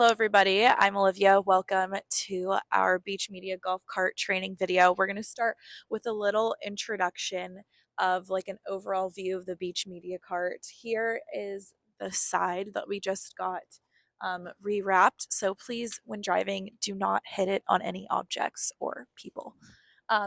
Hello everybody, I'm Olivia. Welcome to our Beach Media golf cart training video. We're going to start with a little introduction of like an overall view of the Beach Media cart. Here is the side that we just got rewrapped. So please, when driving, do not hit it on any objects or people.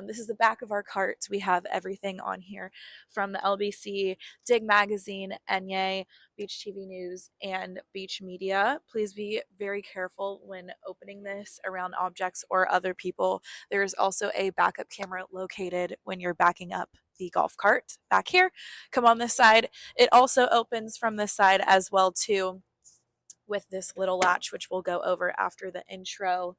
This is the back of our cart. We have everything on here from the LBC, Dig Magazine, Enye, Beach TV News, and Beach Media. Please be very careful when opening this around objects or other people. There is also a backup camera located when you're backing up the golf cart back here. Come on this side. It also opens from this side as well too, with this little latch, which we'll go over after the intro.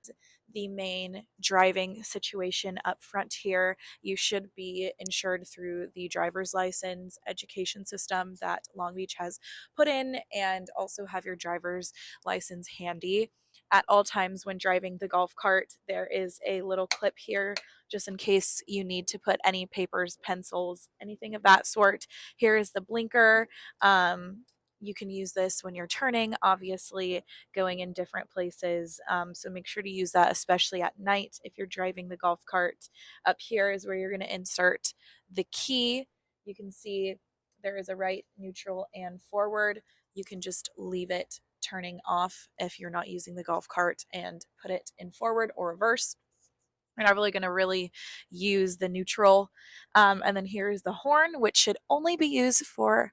The main driving situation up front here, you should be insured through the driver's license education system that Long Beach has put in, and also have your driver's license handy. At all times when driving the golf cart, there is a little clip here just in case you need to put any papers, pencils, anything of that sort. Here is the blinker. You can use this when you're turning, obviously going in different places. So make sure to use that, especially at night if you're driving the golf cart. Up here is where you're going to insert the key. You can see there is a right, neutral, and forward. You can just leave it turning off if you're not using the golf cart and put it in forward or reverse. We're not really going to use the neutral. And then here's the horn, which should only be used for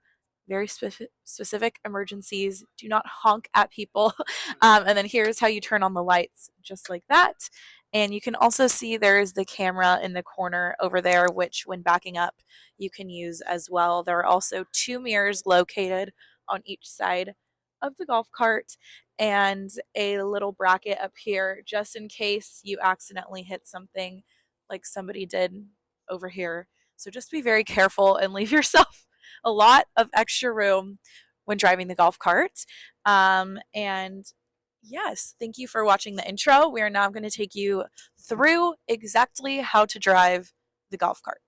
very specific emergencies. Do not honk at people. And then here's how you turn on the lights, just like that. And you can also see there is the camera in the corner over there, which when backing up, you can use as well. There are also two mirrors located on each side of the golf cart and a little bracket up here just in case you accidentally hit something like somebody did over here. So just be very careful and leave yourself a lot of extra room when driving the golf cart. And yes, thank you for watching the intro. We are now going to take you through exactly how to drive the golf cart.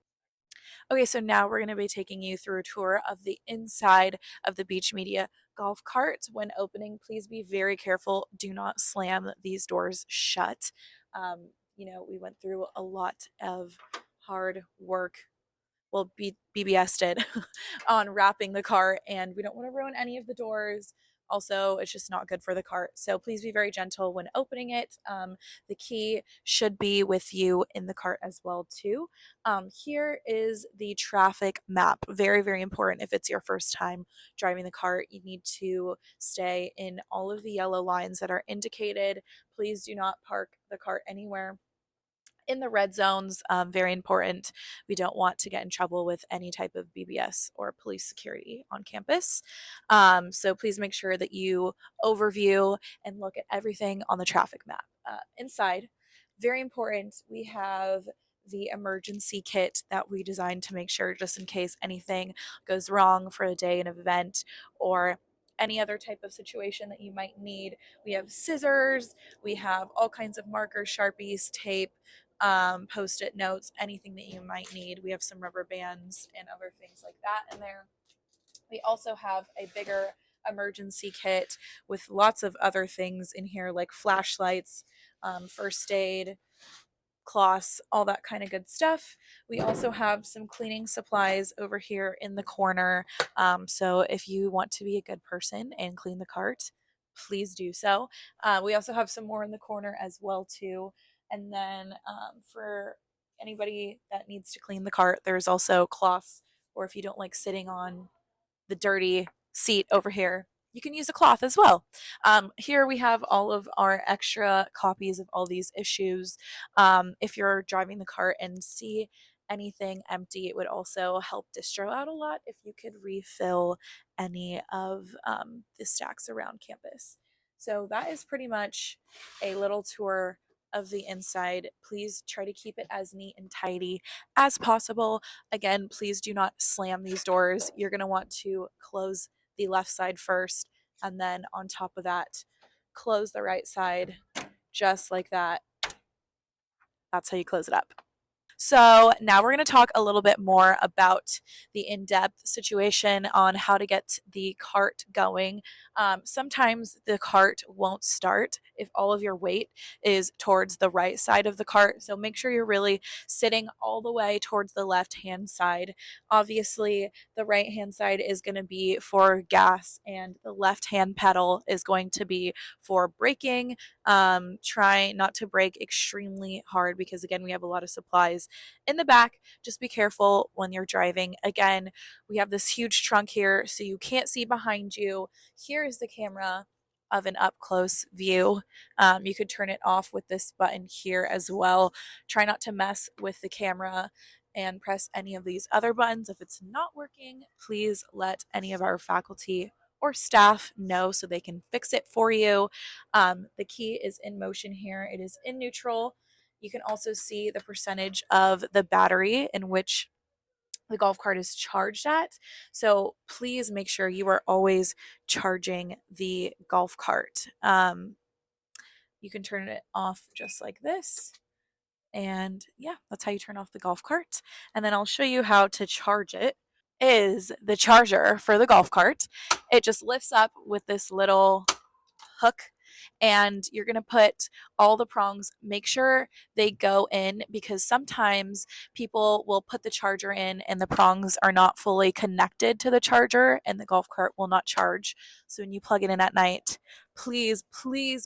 Okay, so now we're going to be taking you through a tour of the inside of the Beach Media golf cart. When opening, please be very careful. Do not slam these doors shut. We went through a lot of hard work. Well, BBS did on wrapping the cart, and we don't want to ruin any of the doors. Also, it's just not good for the cart. So please be very gentle when opening it. The key should be with you in the cart as well too. Here is the traffic map. Very, very important if it's your first time driving the cart. You need to stay in all of the yellow lines that are indicated. Please do not park the cart anywhere in the red zones. Very important. We don't want to get in trouble with any type of BBS or police security on campus. So please make sure that you overview and look at everything on the traffic map. Inside, very important, we have the emergency kit that we designed to make sure just in case anything goes wrong for a day, an event, or any other type of situation that you might need. We have scissors, we have all kinds of markers, Sharpies, tape, post-it notes, anything that you might need. We have some rubber bands and other things like that in there. We also have a bigger emergency kit with lots of other things in here like flashlights, first aid, cloths, all that kind of good stuff. We also have some cleaning supplies over here in the corner. So if you want to be a good person and clean the cart, please do so. We also have some more in the corner as well too. And then for anybody that needs to clean the cart, there's also cloths, or if you don't like sitting on the dirty seat over here, you can use a cloth as well. Here we have all of our extra copies of all these issues. If you're driving the cart and see anything empty, it would also help distro out a lot if you could refill any of the stacks around campus. So that is pretty much a little tour of the inside. Please try to keep it as neat and tidy as possible. Again, please do not slam these doors. You're going to want to close the left side first, and then on top of that, close the right side just like that. That's how you close it up. So now we're going to talk a little bit more about the in-depth situation on how to get the cart going. Sometimes the cart won't start if all of your weight is towards the right side of the cart. So make sure you're really sitting all the way towards the left-hand side. Obviously, the right-hand side is going to be for gas, and the left-hand pedal is going to be for braking. Try not to brake extremely hard because, again, we have a lot of supplies in the back. Just be careful when you're driving. Again, we have this huge trunk here, so you can't see behind you. Here is the camera of an up close view. You could turn it off with this button here as well. Try not to mess with the camera and press any of these other buttons. If it's not working, please let any of our faculty or staff know so they can fix it for you. The key is in motion here. It is in neutral. You can also see the percentage of the battery in which the golf cart is charged at. So please make sure you are always charging the golf cart. You can turn it off just like this. And yeah, that's how you turn off the golf cart. And then I'll show you how to charge it. Is the charger for the golf cart. It just lifts up with this little hook, and you're going to put all the prongs. Make sure they go in, because sometimes people will put the charger in and the prongs are not fully connected to the charger and the golf cart will not charge. So when you plug it in at night, please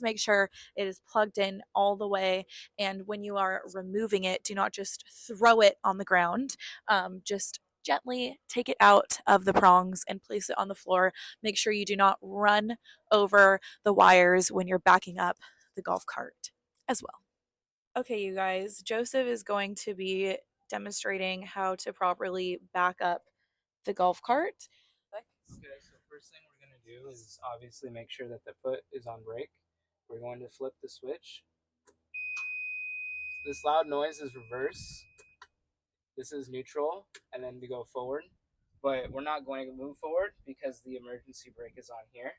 make sure it is plugged in all the way. And when you are removing it, do not just throw it on the ground. Just gently take it out of the prongs and place it on the floor. Make sure you do not run over the wires when you're backing up the golf cart as well. Okay, you guys, Joseph is going to be demonstrating how to properly back up the golf cart. Okay, so first thing we're going to do is obviously make sure that the foot is on brake. We're going to flip the switch. This loud noise is reverse. This is neutral, and then we go forward. But we're not going to move forward because the emergency brake is on here.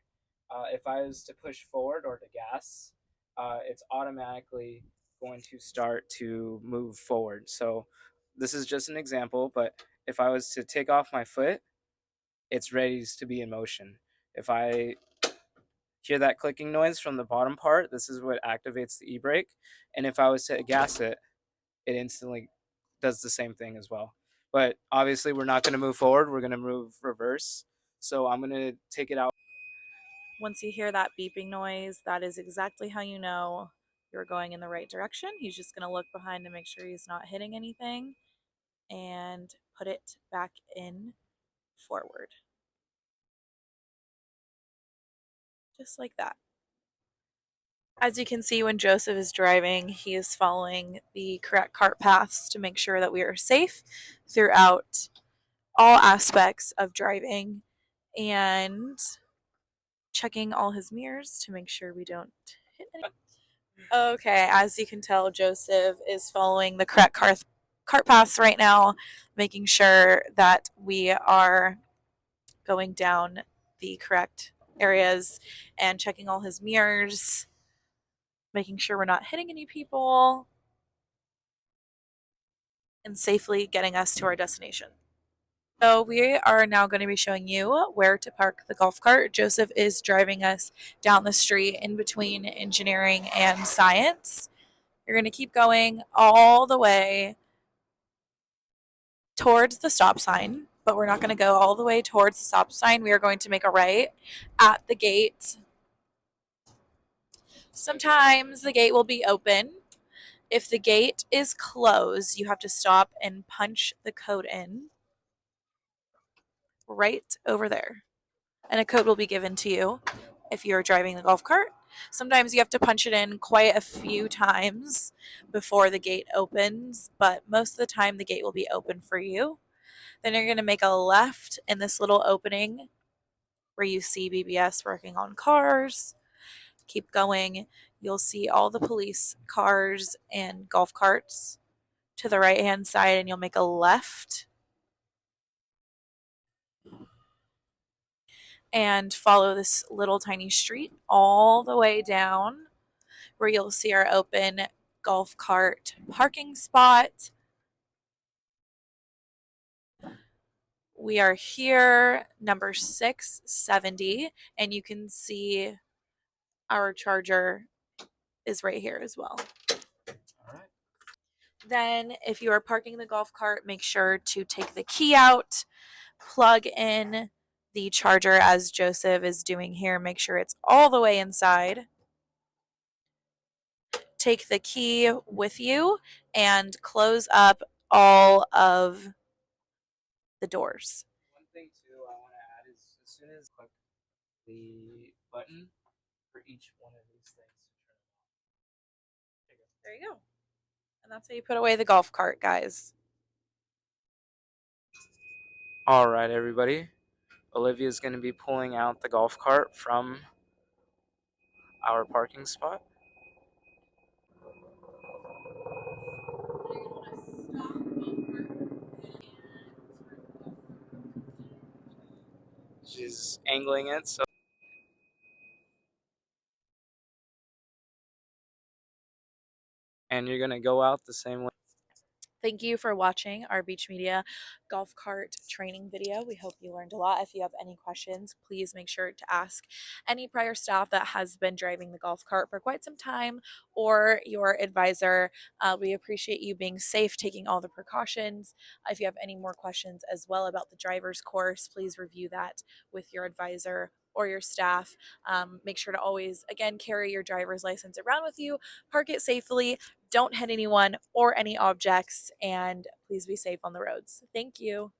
If I was to push forward or to gas, it's automatically going to start to move forward. So this is just an example, but if I was to take off my foot, it's ready to be in motion. If I hear that clicking noise from the bottom part, this is what activates the e-brake. And if I was to gas it, it instantly does the same thing as well. But obviously we're not going to move forward, we're going to move reverse. So I'm going to take it out. Once you hear that beeping noise, that is exactly how you know you're going in the right direction. He's just going to look behind to make sure he's not hitting anything and put it back in forward. Just like that. As you can see, when Joseph is driving, he is following the correct cart paths to make sure that we are safe throughout all aspects of driving, and checking all his mirrors to make sure we don't hit anything. Okay, as you can tell, Joseph is following the correct cart paths right now, making sure that we are going down the correct areas and checking all his mirrors, making sure we're not hitting any people, and safely getting us to our destination. So we are now going to be showing you where to park the golf cart. Joseph is driving us down the street in between engineering and science. You're going to keep going all the way towards the stop sign, but we're not going to go all the way towards the stop sign. We are going to make a right at the gate. Sometimes the gate will be open. If the gate is closed, you have to stop and punch the code in right over there. And a code will be given to you if you're driving the golf cart. Sometimes you have to punch it in quite a few times before the gate opens, but most of the time the gate will be open for you. Then you're going to make a left in this little opening where you see BBS working on cars. Keep going. You'll see all the police cars and golf carts to the right hand side, and you'll make a left and follow this little tiny street all the way down where you'll see our open golf cart parking spot. we are here, number 670, and you can see our charger is right here as well. All right. Then, if you are parking the golf cart, make sure to take the key out, plug in the charger as Joseph is doing here. Make sure it's all the way inside. Take the key with you and close up all of the doors. One thing too I want to add is as soon as click the button for each one of these things to turn it on. There you go. And that's how you put away the golf cart, guys. All right, everybody. Olivia is going to be pulling out the golf cart from our parking spot. She's angling it, so. And you're going to go out the same way. Thank you for watching our Beach Media golf cart training video. We hope you learned a lot. If you have any questions, please make sure to ask any prior staff that has been driving the golf cart for quite some time or your advisor. We appreciate you being safe, taking all the precautions. If you have any more questions as well about the driver's course, please review that with your advisor or your staff. Make sure to always, again, carry your driver's license around with you, park it safely, don't hit anyone or any objects, and please be safe on the roads. Thank you.